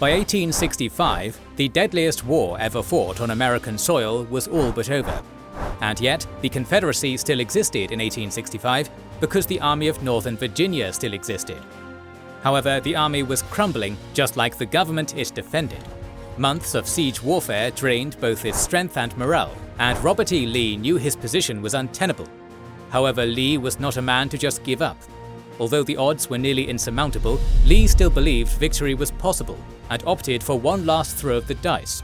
By 1865, the deadliest war ever fought on American soil was all but over. And yet, the Confederacy still existed in 1865 because the Army of Northern Virginia still existed. However, the army was crumbling just like the government it defended. Months of siege warfare drained both its strength and morale, and Robert E. Lee knew his position was untenable. However, Lee was not a man to just give up. Although the odds were nearly insurmountable, Lee still believed victory was possible and opted for one last throw of the dice.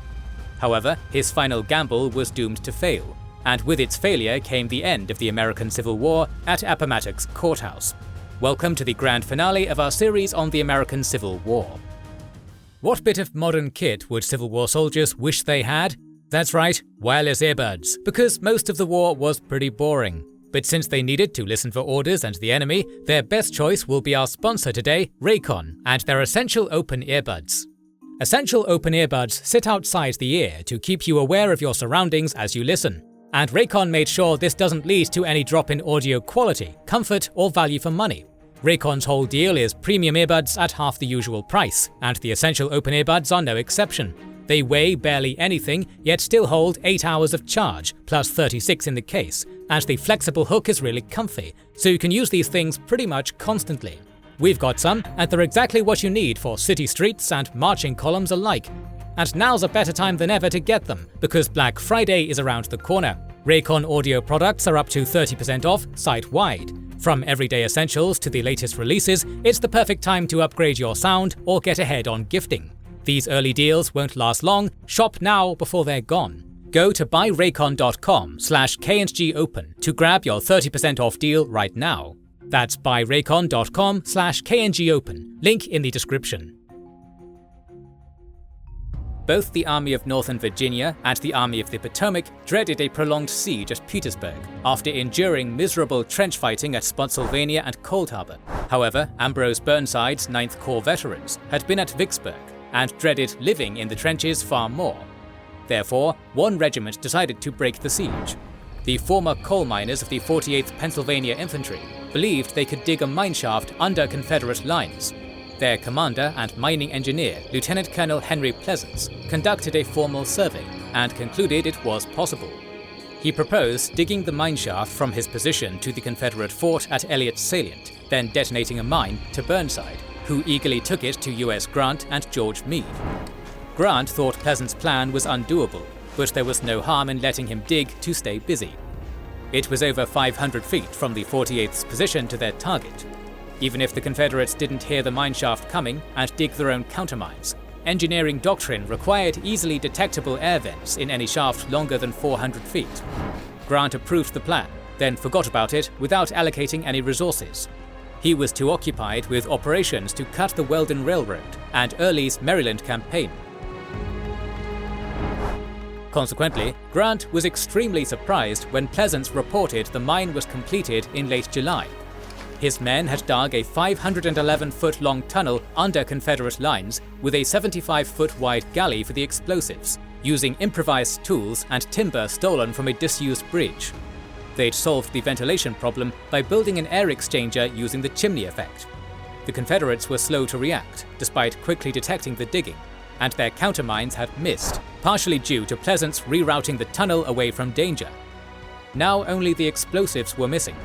However, his final gamble was doomed to fail, and with its failure came the end of the American Civil War at Appomattox Courthouse. Welcome to the grand finale of our series on the American Civil War. What bit of modern kit would Civil War soldiers wish they had? That's right, wireless earbuds, because most of the war was pretty boring. But since they needed to listen for orders and the enemy, their best choice will be our sponsor today, Raycon, and their Essential Open Earbuds. Essential Open Earbuds sit outside the ear to keep you aware of your surroundings as you listen. And Raycon made sure this doesn't lead to any drop in audio quality, comfort, or value for money. Raycon's whole deal is premium earbuds at half the usual price, and the Essential Open Earbuds are no exception. They weigh barely anything, yet still hold 8 hours of charge, plus 36 in the case, and the flexible hook is really comfy, so you can use these things pretty much constantly. We've got some, and they're exactly what you need for city streets and marching columns alike. And now's a better time than ever to get them, because Black Friday is around the corner. Raycon audio products are up to 30% off site-wide. From everyday essentials to the latest releases, it's the perfect time to upgrade your sound or get ahead on gifting. These early deals won't last long. Shop now before they're gone. Go to buyraycon.com/KNGOpen to grab your 30% off deal right now. That's buyraycon.com/KNGOpen. Link in the description. Both the Army of Northern Virginia and the Army of the Potomac dreaded a prolonged siege at Petersburg after enduring miserable trench fighting at Spotsylvania and Cold Harbor. However, Ambrose Burnside's 9th Corps veterans had been at Vicksburg and dreaded living in the trenches far more. Therefore, one regiment decided to break the siege. The former coal miners of the 48th Pennsylvania Infantry believed they could dig a mineshaft under Confederate lines. Their commander and mining engineer, Lieutenant Colonel Henry Pleasants, conducted a formal survey and concluded it was possible. He proposed digging the mineshaft from his position to the Confederate fort at Elliott's Salient, then detonating a mine to Burnside, who eagerly took it to U.S. Grant and George Meade. Grant thought Pleasants' plan was undoable, but there was no harm in letting him dig to stay busy. It was over 500 feet from the 48th's position to their target. Even if the Confederates didn't hear the mineshaft coming and dig their own countermines, engineering doctrine required easily detectable air vents in any shaft longer than 400 feet. Grant approved the plan, then forgot about it without allocating any resources. He was too occupied with operations to cut the Weldon Railroad and Early's Maryland campaign. Consequently, Grant was extremely surprised when Pleasants reported the mine was completed in late July. His men had dug a 511-foot-long tunnel under Confederate lines with a 75-foot-wide galley for the explosives, using improvised tools and timber stolen from a disused bridge. They'd solved the ventilation problem by building an air exchanger using the chimney effect. The Confederates were slow to react, despite quickly detecting the digging, and their countermines had missed, partially due to Pleasants rerouting the tunnel away from danger. Now only the explosives were missing.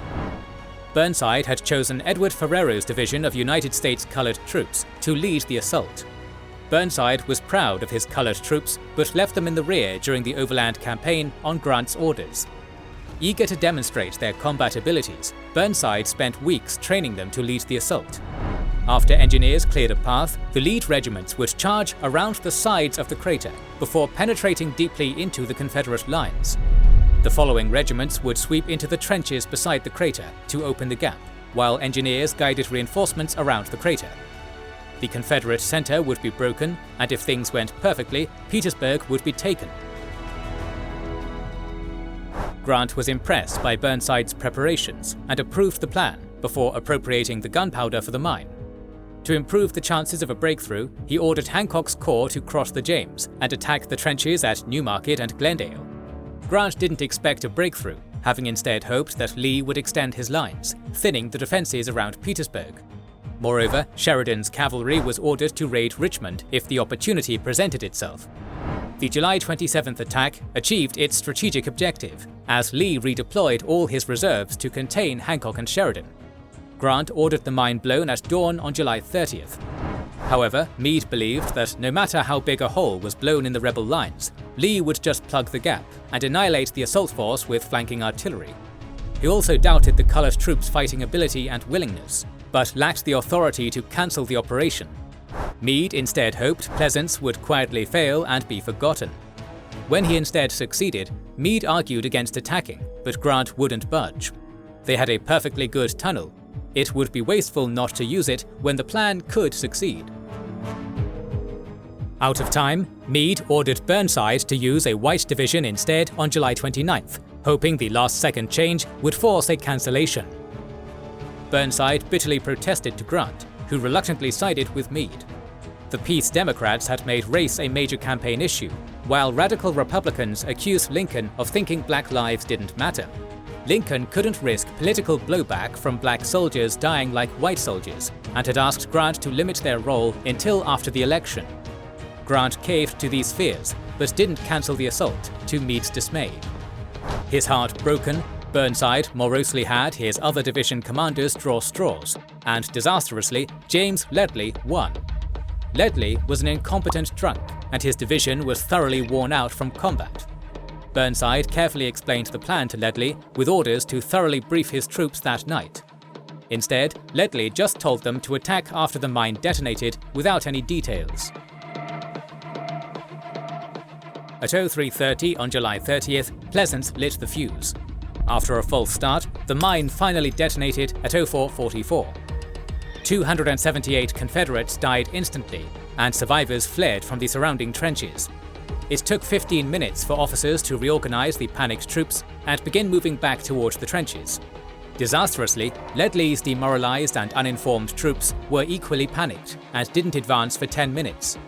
Burnside had chosen Edward Ferrero's division of United States Colored Troops to lead the assault. Burnside was proud of his colored troops, but left them in the rear during the Overland Campaign on Grant's orders. Eager to demonstrate their combat abilities, Burnside spent weeks training them to lead the assault. After engineers cleared a path, the lead regiments would charge around the sides of the crater before penetrating deeply into the Confederate lines. The following regiments would sweep into the trenches beside the crater to open the gap, while engineers guided reinforcements around the crater. The Confederate center would be broken, and if things went perfectly, Petersburg would be taken. Grant was impressed by Burnside's preparations and approved the plan before appropriating the gunpowder for the mine. To improve the chances of a breakthrough, he ordered Hancock's corps to cross the James and attack the trenches at Newmarket and Glendale. Grant didn't expect a breakthrough, having instead hoped that Lee would extend his lines, thinning the defenses around Petersburg. Moreover, Sheridan's cavalry was ordered to raid Richmond if the opportunity presented itself. The July 27th attack achieved its strategic objective, as Lee redeployed all his reserves to contain Hancock and Sheridan. Grant ordered the mine blown at dawn on July 30th. However, Meade believed that no matter how big a hole was blown in the rebel lines, Lee would just plug the gap and annihilate the assault force with flanking artillery. He also doubted the colored troops' fighting ability and willingness, but lacked the authority to cancel the operation. Meade instead hoped Pleasance would quietly fail and be forgotten. When he instead succeeded, Meade argued against attacking, but Grant wouldn't budge. They had a perfectly good tunnel. It would be wasteful not to use it when the plan could succeed. Out of time, Meade ordered Burnside to use a White division instead on July 29th, hoping the last-second change would force a cancellation. Burnside bitterly protested to Grant, who reluctantly sided with Meade. The Peace Democrats had made race a major campaign issue, while radical Republicans accused Lincoln of thinking black lives didn't matter. Lincoln couldn't risk political blowback from black soldiers dying like white soldiers, and had asked Grant to limit their role until after the election. Grant caved to these fears, but didn't cancel the assault, to Meade's dismay. His heart broken, Burnside morosely had his other division commanders draw straws, and disastrously, James Ledlie won. Ledlie was an incompetent drunk, and his division was thoroughly worn out from combat. Burnside carefully explained the plan to Ledlie, with orders to thoroughly brief his troops that night. Instead, Ledlie just told them to attack after the mine detonated without any details. At 03:30 on July 30th, Pleasance lit the fuse. After a false start, the mine finally detonated at 04:44. 278 Confederates died instantly, and survivors fled from the surrounding trenches. It took 15 minutes for officers to reorganize the panicked troops and begin moving back towards the trenches. Disastrously, Ledlie's demoralized and uninformed troops were equally panicked and didn't advance for 10 minutes.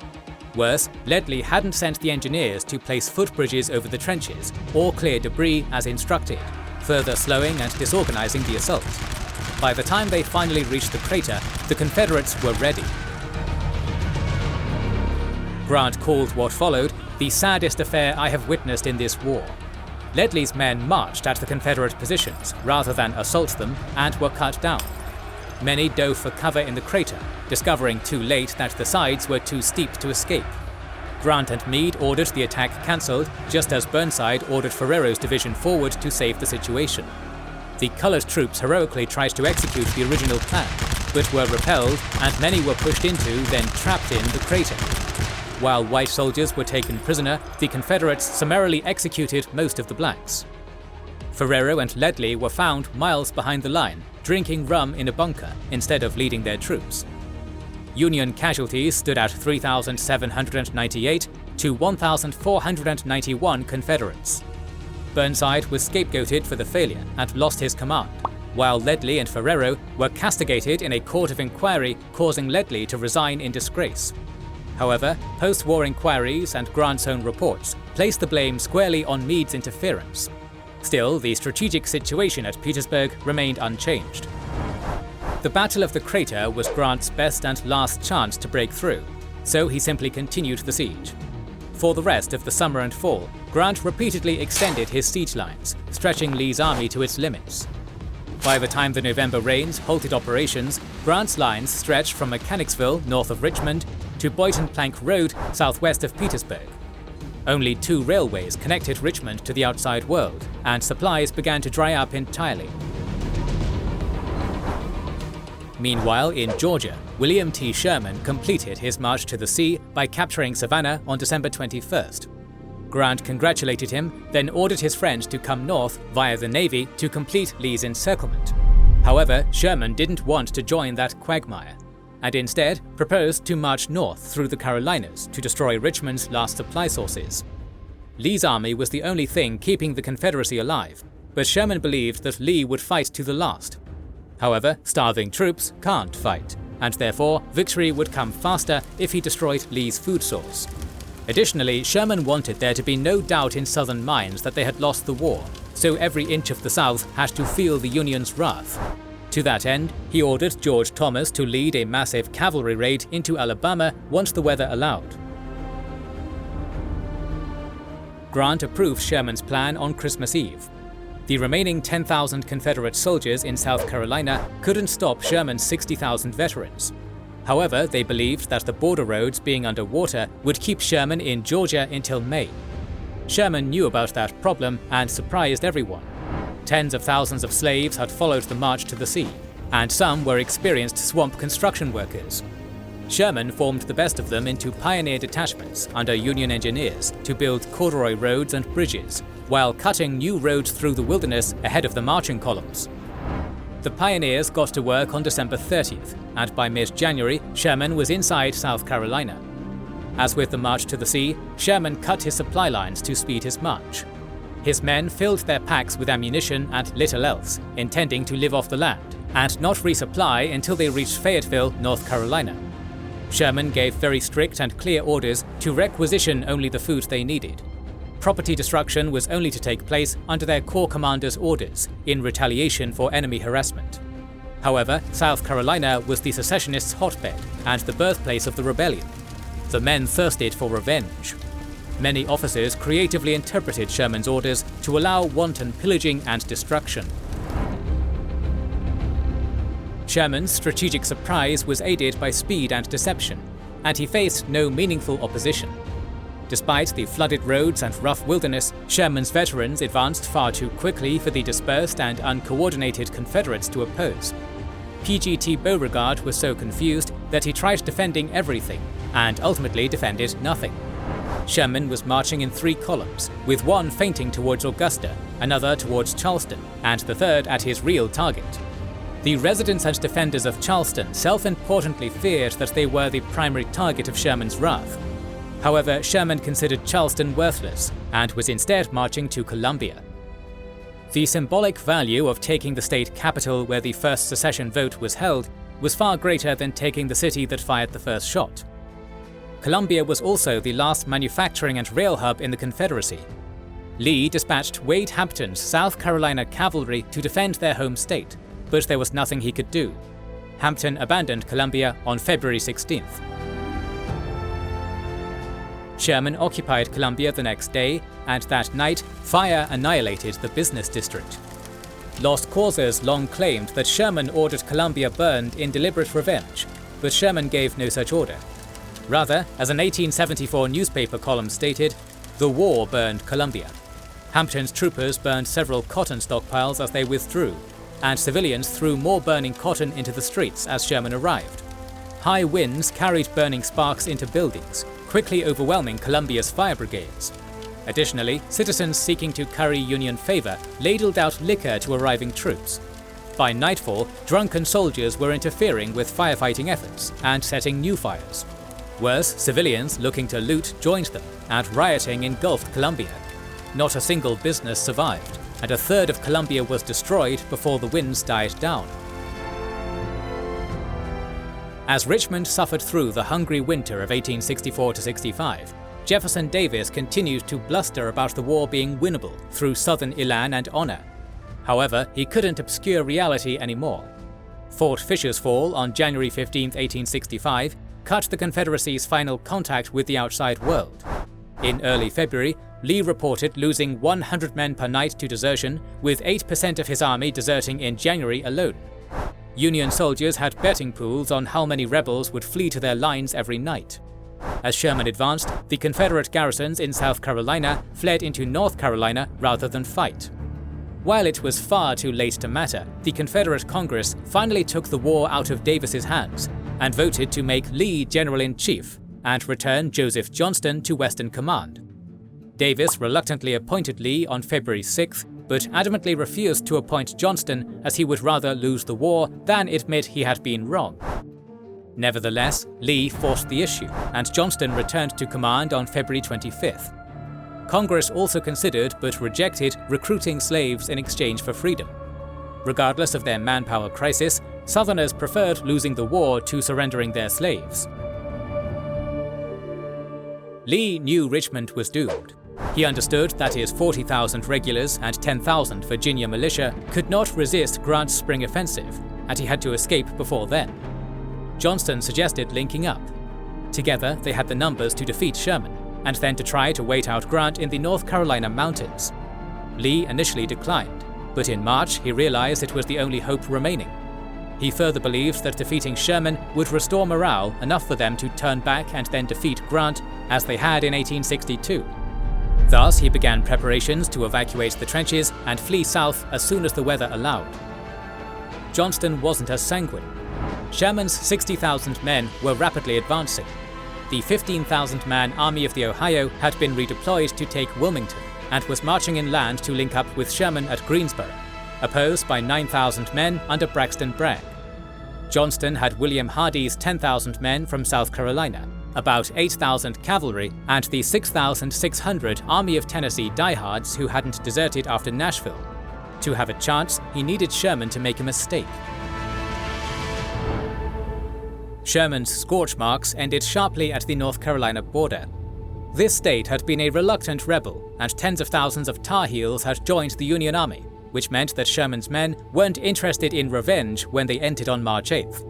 Worse, Ledlie hadn't sent the engineers to place footbridges over the trenches or clear debris as instructed, further slowing and disorganizing the assault. By the time they finally reached the crater, the Confederates were ready. Grant called what followed the saddest affair I have witnessed in this war. Ledlie's men marched at the Confederate positions rather than assault them and were cut down. Many dove for cover in the crater, discovering too late that the sides were too steep to escape. Grant and Meade ordered the attack cancelled, just as Burnside ordered Ferrero's division forward to save the situation. The colored troops heroically tried to execute the original plan, but were repelled and many were pushed into, then trapped in, the crater. While white soldiers were taken prisoner, the Confederates summarily executed most of the blacks. Ferrero and Ledlie were found miles behind the line, drinking rum in a bunker instead of leading their troops. Union casualties stood at 3,798 to 1,491 Confederates. Burnside was scapegoated for the failure and lost his command, while Ledlie and Ferrero were castigated in a court of inquiry, causing Ledlie to resign in disgrace. However, post-war inquiries and Grant's own reports placed the blame squarely on Meade's interference. Still, the strategic situation at Petersburg remained unchanged. The Battle of the Crater was Grant's best and last chance to break through, so he simply continued the siege. For the rest of the summer and fall, Grant repeatedly extended his siege lines, stretching Lee's army to its limits. By the time the November rains halted operations, Grant's lines stretched from Mechanicsville, north of Richmond, to Boynton Plank Road, southwest of Petersburg. Only 2 railways connected Richmond to the outside world, and supplies began to dry up entirely. Meanwhile, in Georgia, William T. Sherman completed his march to the sea by capturing Savannah on December 21st. Grant congratulated him, then ordered his friends to come north via the Navy to complete Lee's encirclement. However, Sherman didn't want to join that quagmire, and instead proposed to march north through the Carolinas to destroy Richmond's last supply sources. Lee's army was the only thing keeping the Confederacy alive, but Sherman believed that Lee would fight to the last. However, starving troops can't fight, and therefore victory would come faster if he destroyed Lee's food source. Additionally, Sherman wanted there to be no doubt in Southern minds that they had lost the war, so every inch of the South had to feel the Union's wrath. To that end, he ordered George Thomas to lead a massive cavalry raid into Alabama once the weather allowed. Grant approved Sherman's plan on Christmas Eve. The remaining 10,000 Confederate soldiers in South Carolina couldn't stop Sherman's 60,000 veterans. However, they believed that the border roads being underwater would keep Sherman in Georgia until May. Sherman knew about that problem and surprised everyone. Tens of thousands of slaves had followed the march to the sea, and some were experienced swamp construction workers. Sherman formed the best of them into pioneer detachments under Union engineers to build corduroy roads and bridges, while cutting new roads through the wilderness ahead of the marching columns. The pioneers got to work on December 30th, and by mid-January, Sherman was inside South Carolina. As with the march to the sea, Sherman cut his supply lines to speed his march. His men filled their packs with ammunition and little else, intending to live off the land, and not resupply until they reached Fayetteville, North Carolina. Sherman gave very strict and clear orders to requisition only the food they needed. Property destruction was only to take place under their corps commander's orders, in retaliation for enemy harassment. However, South Carolina was the secessionists' hotbed and the birthplace of the rebellion. The men thirsted for revenge. Many officers creatively interpreted Sherman's orders to allow wanton pillaging and destruction. Sherman's strategic surprise was aided by speed and deception, and he faced no meaningful opposition. Despite the flooded roads and rough wilderness, Sherman's veterans advanced far too quickly for the dispersed and uncoordinated Confederates to oppose. PGT Beauregard was so confused that he tried defending everything, and ultimately defended nothing. Sherman was marching in 3 columns, with one feinting towards Augusta, another towards Charleston, and the third at his real target. The residents and defenders of Charleston self-importantly feared that they were the primary target of Sherman's wrath. However, Sherman considered Charleston worthless, and was instead marching to Columbia. The symbolic value of taking the state capital where the first secession vote was held was far greater than taking the city that fired the first shot. Columbia was also the last manufacturing and rail hub in the Confederacy. Lee dispatched Wade Hampton's South Carolina cavalry to defend their home state, but there was nothing he could do. Hampton abandoned Columbia on February 16th. Sherman occupied Columbia the next day, and that night, fire annihilated the business district. Lost causes long claimed that Sherman ordered Columbia burned in deliberate revenge, but Sherman gave no such order. Rather, as an 1874 newspaper column stated, the war burned Columbia. Hampton's troopers burned several cotton stockpiles as they withdrew, and civilians threw more burning cotton into the streets as Sherman arrived. High winds carried burning sparks into buildings, quickly overwhelming Columbia's fire brigades. Additionally, citizens seeking to curry Union favor ladled out liquor to arriving troops. By nightfall, drunken soldiers were interfering with firefighting efforts and setting new fires. Worse, civilians looking to loot joined them, and rioting engulfed Columbia. Not a single business survived, and a third of Columbia was destroyed before the winds died down. As Richmond suffered through the hungry winter of 1864–65, Jefferson Davis continued to bluster about the war being winnable through Southern elan and honor. However, he couldn't obscure reality anymore. Fort Fisher's fall on January 15, 1865, cut the Confederacy's final contact with the outside world. In early February, Lee reported losing 100 men per night to desertion, with 8% of his army deserting in January alone. Union soldiers had betting pools on how many rebels would flee to their lines every night. As Sherman advanced, the Confederate garrisons in South Carolina fled into North Carolina rather than fight. While it was far too late to matter, the Confederate Congress finally took the war out of Davis's hands and voted to make Lee General-in-Chief and return Joseph Johnston to Western Command. Davis reluctantly appointed Lee on February 6th, but adamantly refused to appoint Johnston as he would rather lose the war than admit he had been wrong. Nevertheless, Lee forced the issue, and Johnston returned to command on February 25th. Congress also considered but rejected recruiting slaves in exchange for freedom. Regardless of their manpower crisis, Southerners preferred losing the war to surrendering their slaves. Lee knew Richmond was doomed. He understood that his 40,000 regulars and 10,000 Virginia militia could not resist Grant's spring offensive, and he had to escape before then. Johnston suggested linking up. Together, they had the numbers to defeat Sherman, and then to try to wait out Grant in the North Carolina mountains. Lee initially declined, but in March he realized it was the only hope remaining. He further believed that defeating Sherman would restore morale enough for them to turn back and then defeat Grant as they had in 1862. Thus, he began preparations to evacuate the trenches and flee south as soon as the weather allowed. Johnston wasn't as sanguine. Sherman's 60,000 men were rapidly advancing. The 15,000-man Army of the Ohio had been redeployed to take Wilmington and was marching inland to link up with Sherman at Greensboro, opposed by 9,000 men under Braxton Bragg. Johnston had William Hardee's 10,000 men from South Carolina, about 8,000 cavalry, and the 6,600 Army of Tennessee diehards who hadn't deserted after Nashville. To have a chance, he needed Sherman to make a mistake. Sherman's scorch marks ended sharply at the North Carolina border. This state had been a reluctant rebel, and tens of thousands of Tar Heels had joined the Union Army, which meant that Sherman's men weren't interested in revenge when they entered on March 8th.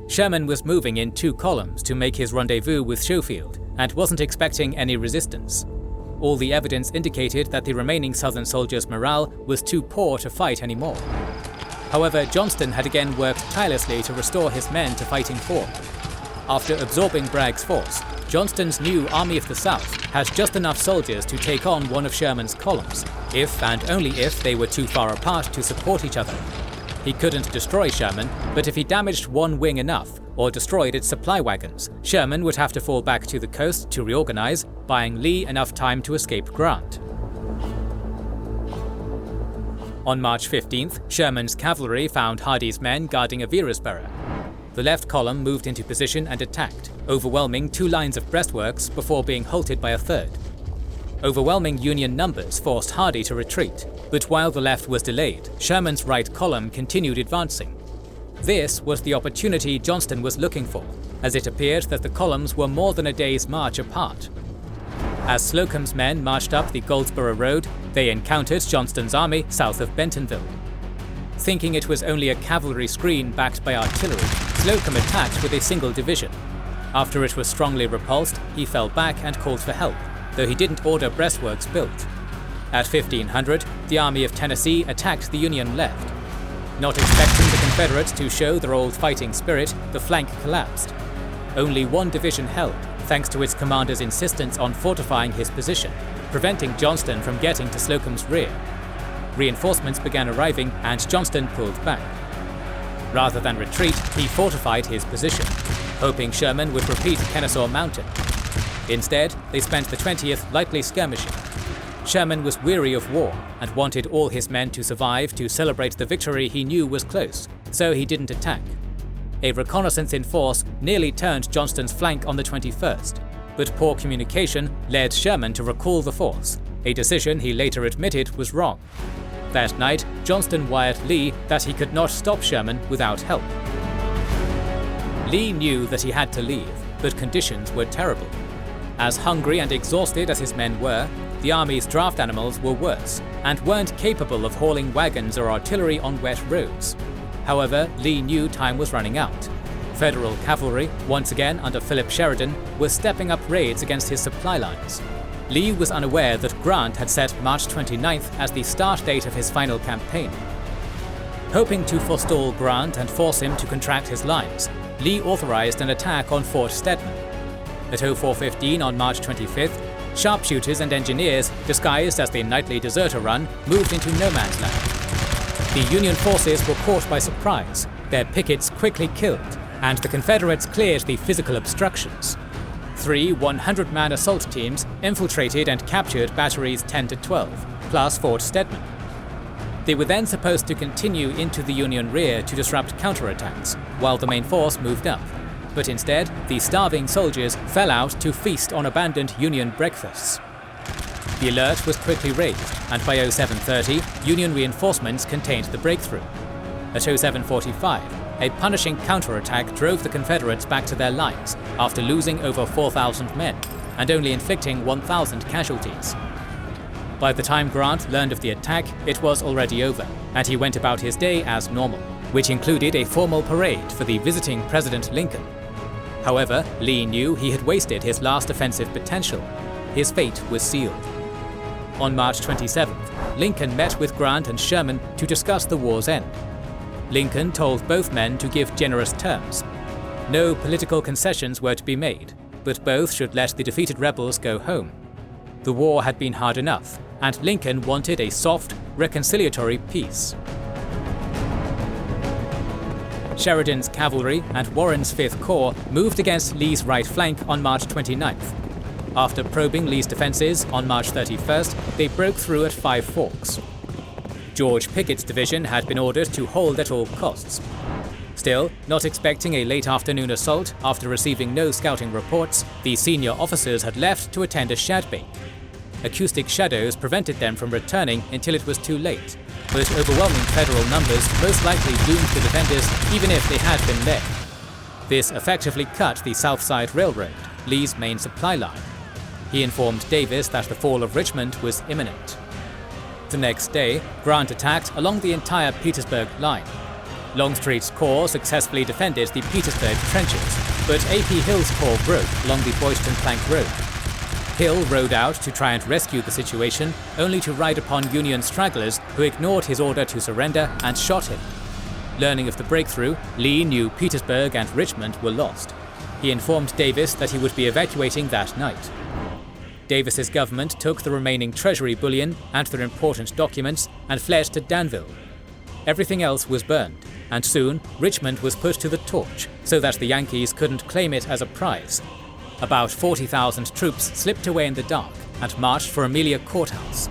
Sherman was moving in 2 columns to make his rendezvous with Schofield, and wasn't expecting any resistance. All the evidence indicated that the remaining Southern soldiers' morale was too poor to fight anymore. However, Johnston had again worked tirelessly to restore his men to fighting form. After absorbing Bragg's force, Johnston's new Army of the South had just enough soldiers to take on one of Sherman's columns, if and only if they were too far apart to support each other. He couldn't destroy Sherman, but if he damaged one wing enough, or destroyed its supply wagons, Sherman would have to fall back to the coast to reorganize, buying Lee enough time to escape Grant. On March 15th, Sherman's cavalry found Hardee's men guarding Averisboro. The left column moved into position and attacked, overwhelming 2 lines of breastworks before being halted by a third. Overwhelming Union numbers forced Hardee to retreat, but while the left was delayed, Sherman's right column continued advancing. This was the opportunity Johnston was looking for, as it appeared that the columns were more than a day's march apart. As Slocum's men marched up the Goldsboro Road, they encountered Johnston's army south of Bentonville. Thinking it was only a cavalry screen backed by artillery, Slocum attacked with a single division. After it was strongly repulsed, he fell back and called for help, though he didn't order breastworks built. At 1500, the Army of Tennessee attacked the Union left. Not expecting the Confederates to show their old fighting spirit, the flank collapsed. Only one division held, thanks to its commander's insistence on fortifying his position, preventing Johnston from getting to Slocum's rear. Reinforcements began arriving, and Johnston pulled back. Rather than retreat, he fortified his position, hoping Sherman would repeat Kennesaw Mountain. Instead, they spent the 20th lightly skirmishing. Sherman was weary of war and wanted all his men to survive to celebrate the victory he knew was close, so he didn't attack. A reconnaissance in force nearly turned Johnston's flank on the 21st, but poor communication led Sherman to recall the force, a decision he later admitted was wrong. That night, Johnston wired Lee that he could not stop Sherman without help. Lee knew that he had to leave, but conditions were terrible. As hungry and exhausted as his men were, the army's draft animals were worse, and weren't capable of hauling wagons or artillery on wet roads. However, Lee knew time was running out. Federal cavalry, once again under Philip Sheridan, was stepping up raids against his supply lines. Lee was unaware that Grant had set March 29th as the start date of his final campaign. Hoping to forestall Grant and force him to contract his lines, Lee authorized an attack on Fort Stedman. At 04:15 on March 25th, sharpshooters and engineers, disguised as the nightly deserter run, moved into no man's land. The Union forces were caught by surprise, their pickets quickly killed, and the Confederates cleared the physical obstructions. 3 100-man assault teams infiltrated and captured batteries 10 to 12, plus Fort Stedman. They were then supposed to continue into the Union rear to disrupt counterattacks, while the main force moved up. But instead, the starving soldiers fell out to feast on abandoned Union breakfasts. The alert was quickly raised, and by 07:30, Union reinforcements contained the breakthrough. At 07:45, a punishing counterattack drove the Confederates back to their lines after losing over 4,000 men and only inflicting 1,000 casualties. By the time Grant learned of the attack, it was already over, and he went about his day as normal. which included a formal parade for the visiting President Lincoln. However, Lee knew he had wasted his last offensive potential. His fate was sealed. On March 27th, Lincoln met with Grant and Sherman to discuss the war's end. Lincoln told both men to give generous terms. No political concessions were to be made, but both should let the defeated rebels go home. The war had been hard enough, and Lincoln wanted a soft, reconciliatory peace. Sheridan's cavalry and Warren's 5th Corps moved against Lee's right flank on March 29th. After probing Lee's defences on March 31st, they broke through at Five Forks. George Pickett's division had been ordered to hold at all costs. Still, not expecting a late afternoon assault after receiving no scouting reports, the senior officers had left to attend a shadbake. Acoustic shadows prevented them from returning until it was too late, but overwhelming Federal numbers most likely doomed the defenders even if they had been led. This effectively cut the South Side Railroad, Lee's main supply line. He informed Davis that the fall of Richmond was imminent. The next day, Grant attacked along the entire Petersburg line. Longstreet's corps successfully defended the Petersburg trenches, but A.P. Hill's corps broke along the Boyston Plank Road. Hill rode out to try and rescue the situation, only to ride upon Union stragglers who ignored his order to surrender and shot him. Learning of the breakthrough, Lee knew Petersburg and Richmond were lost. He informed Davis that he would be evacuating that night. Davis's government took the remaining treasury bullion and their important documents and fled to Danville. Everything else was burned, and soon Richmond was put to the torch so that the Yankees couldn't claim it as a prize. About 40,000 troops slipped away in the dark and marched for Amelia Courthouse.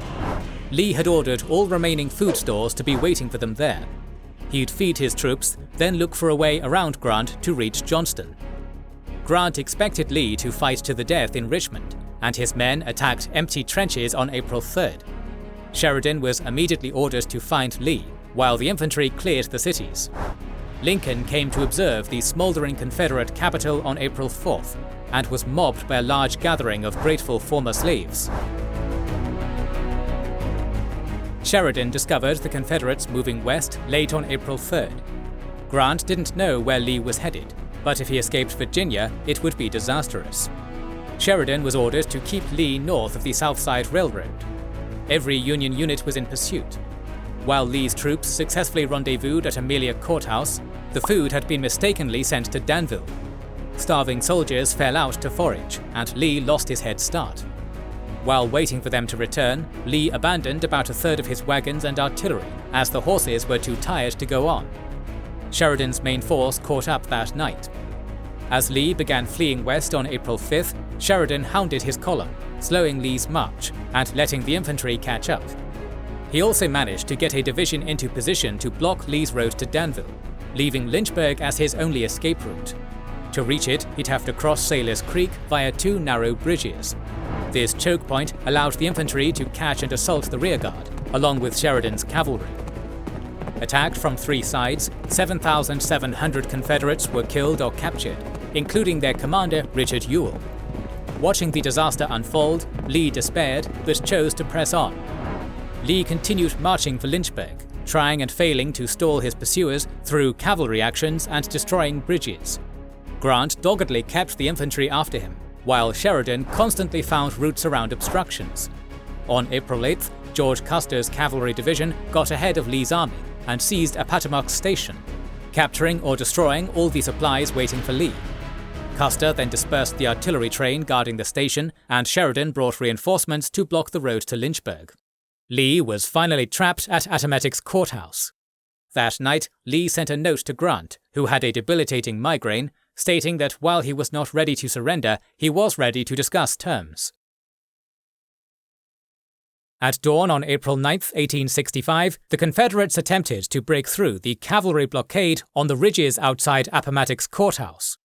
Lee had ordered all remaining food stores to be waiting for them there. He'd feed his troops, then look for a way around Grant to reach Johnston. Grant expected Lee to fight to the death in Richmond, and his men attacked empty trenches on April 3rd. Sheridan was immediately ordered to find Lee, while the infantry cleared the cities. Lincoln came to observe the smouldering Confederate capital on April 4th, and was mobbed by a large gathering of grateful former slaves. Sheridan discovered the Confederates moving west late on April 3rd. Grant didn't know where Lee was headed, but if he escaped Virginia, it would be disastrous. Sheridan was ordered to keep Lee north of the South Side Railroad. Every Union unit was in pursuit. While Lee's troops successfully rendezvoused at Amelia Courthouse, the food had been mistakenly sent to Danville. Starving soldiers fell out to forage, and Lee lost his head start. While waiting for them to return, Lee abandoned about a third of his wagons and artillery, as the horses were too tired to go on. Sheridan's main force caught up that night. As Lee began fleeing west on April 5th, Sheridan hounded his column, slowing Lee's march and letting the infantry catch up. He also managed to get a division into position to block Lee's road to Danville, leaving Lynchburg as his only escape route. To reach it, he'd have to cross Sailor's Creek via 2 narrow bridges. This choke point allowed the infantry to catch and assault the rearguard, along with Sheridan's cavalry. Attacked from 3 sides, 7,700 Confederates were killed or captured, including their commander Richard Ewell. Watching the disaster unfold, Lee despaired but chose to press on. Lee continued marching for Lynchburg, trying and failing to stall his pursuers through cavalry actions and destroying bridges. Grant doggedly kept the infantry after him, while Sheridan constantly found routes around obstructions. On April 8th, George Custer's cavalry division got ahead of Lee's army and seized Appomattox Station, capturing or destroying all the supplies waiting for Lee. Custer then dispersed the artillery train guarding the station, and Sheridan brought reinforcements to block the road to Lynchburg. Lee was finally trapped at Appomattox Courthouse. That night, Lee sent a note to Grant, who had a debilitating migraine, stating that while he was not ready to surrender, he was ready to discuss terms. At dawn on April 9, 1865, the Confederates attempted to break through the cavalry blockade on the ridges outside Appomattox Courthouse.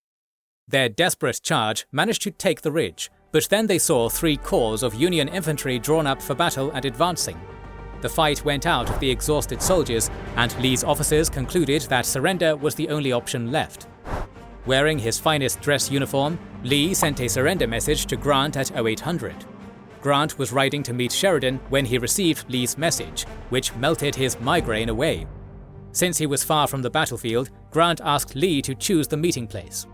Their desperate charge managed to take the ridge, but then they saw 3 corps of Union infantry drawn up for battle and advancing. The fight went out of the exhausted soldiers, and Lee's officers concluded that surrender was the only option left. Wearing his finest dress uniform, Lee sent a surrender message to Grant at 0800. Grant was riding to meet Sheridan when he received Lee's message, which melted his migraine away. Since he was far from the battlefield, Grant asked Lee to choose the meeting place.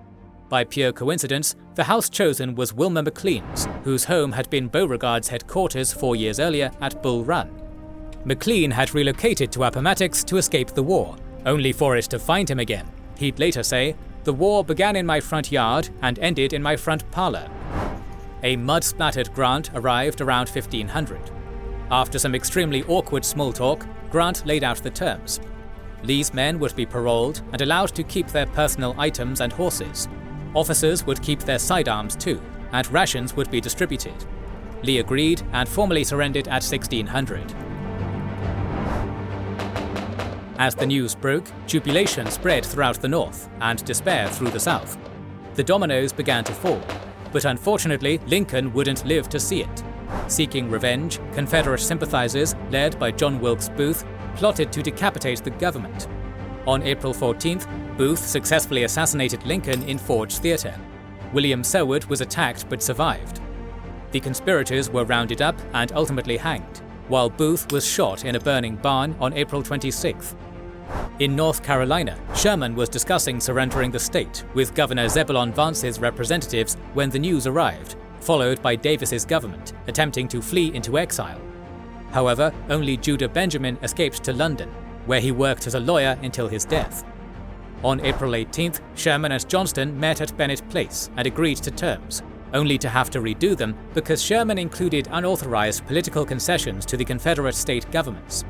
By pure coincidence, the house chosen was Wilmer McLean's, whose home had been Beauregard's headquarters 4 years earlier at Bull Run. McLean had relocated to Appomattox to escape the war, only for it to find him again. He'd later say, "The war began in my front yard and ended in my front parlor." A mud-splattered Grant arrived around 1500. After some extremely awkward small talk, Grant laid out the terms. Lee's men would be paroled and allowed to keep their personal items and horses. Officers would keep their sidearms too, and rations would be distributed. Lee agreed and formally surrendered at 1600. As the news broke, jubilation spread throughout the North and despair through the South. The dominoes began to fall, but unfortunately Lincoln wouldn't live to see it. Seeking revenge, Confederate sympathizers, led by John Wilkes Booth, plotted to decapitate the government. On April 14th, Booth successfully assassinated Lincoln in Ford's Theatre. William Seward was attacked but survived. The conspirators were rounded up and ultimately hanged, while Booth was shot in a burning barn on April 26th. In North Carolina, Sherman was discussing surrendering the state with Governor Zebulon Vance's representatives when the news arrived, followed by Davis's government, attempting to flee into exile. However, only Judah Benjamin escaped to London, where he worked as a lawyer until his death. On April 18th, Sherman and Johnston met at Bennett Place and agreed to terms, only to have to redo them because Sherman included unauthorized political concessions to the Confederate state governments.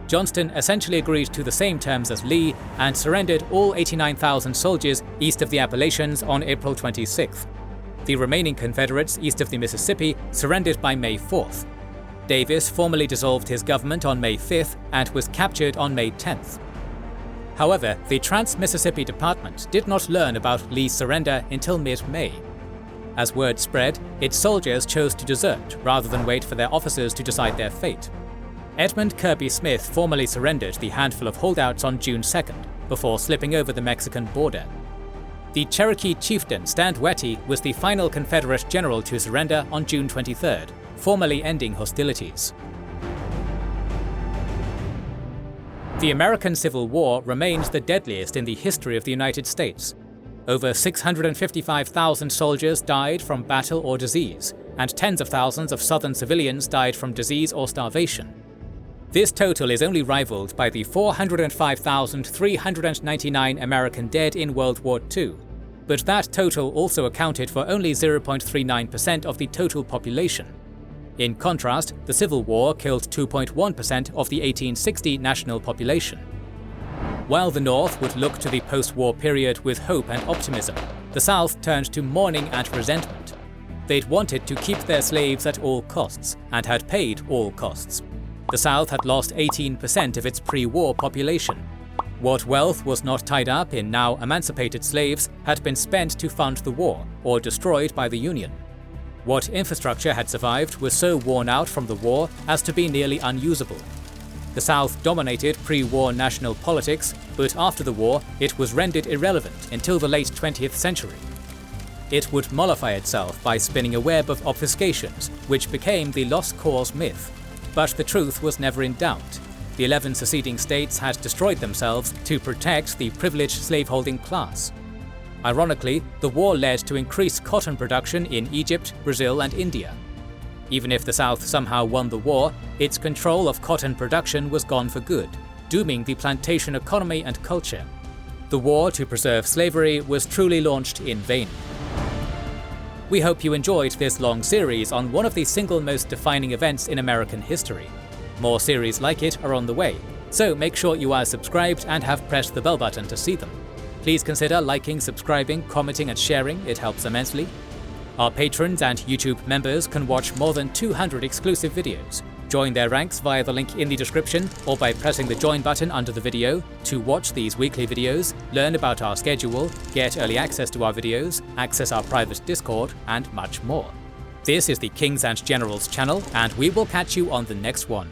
Johnston essentially agreed to the same terms as Lee and surrendered all 89,000 soldiers east of the Appalachians on April 26th. The remaining Confederates east of the Mississippi surrendered by May 4th. Davis formally dissolved his government on May 5th and was captured on May 10th. However, the Trans-Mississippi Department did not learn about Lee's surrender until mid-May. As word spread, its soldiers chose to desert rather than wait for their officers to decide their fate. Edmund Kirby Smith formally surrendered the handful of holdouts on June 2nd, before slipping over the Mexican border. The Cherokee chieftain Stand Watie was the final Confederate general to surrender on June 23rd, formally ending hostilities. The American Civil War remains the deadliest in the history of the United States. Over 655,000 soldiers died from battle or disease, and tens of thousands of Southern civilians died from disease or starvation. This total is only rivaled by the 405,399 American dead in World War II, but that total also accounted for only 0.39% of the total population. In contrast, the Civil War killed 2.1% of the 1860 national population. While the North would look to the post-war period with hope and optimism, the South turned to mourning and resentment. They'd wanted to keep their slaves at all costs, and had paid all costs. The South had lost 18% of its pre-war population. What wealth was not tied up in now emancipated slaves had been spent to fund the war, or destroyed by the Union. What infrastructure had survived was so worn out from the war as to be nearly unusable. The South dominated pre-war national politics, but after the war it was rendered irrelevant until the late 20th century. It would mollify itself by spinning a web of obfuscations, which became the lost cause myth. But the truth was never in doubt. The 11 seceding states had destroyed themselves to protect the privileged slaveholding class. Ironically, the war led to increased cotton production in Egypt, Brazil, and India. Even if the South somehow won the war, its control of cotton production was gone for good, dooming the plantation economy and culture. The war to preserve slavery was truly launched in vain. We hope you enjoyed this long series on one of the single most defining events in American history. More series like it are on the way, so make sure you are subscribed and have pressed the bell button to see them. Please consider liking, subscribing, commenting and sharing, it helps immensely. Our patrons and YouTube members can watch more than 200 exclusive videos. Join their ranks via the link in the description or by pressing the join button under the video to watch these weekly videos, learn about our schedule, get early access to our videos, access our private Discord, and much more. This is the Kings and Generals channel, and we will catch you on the next one.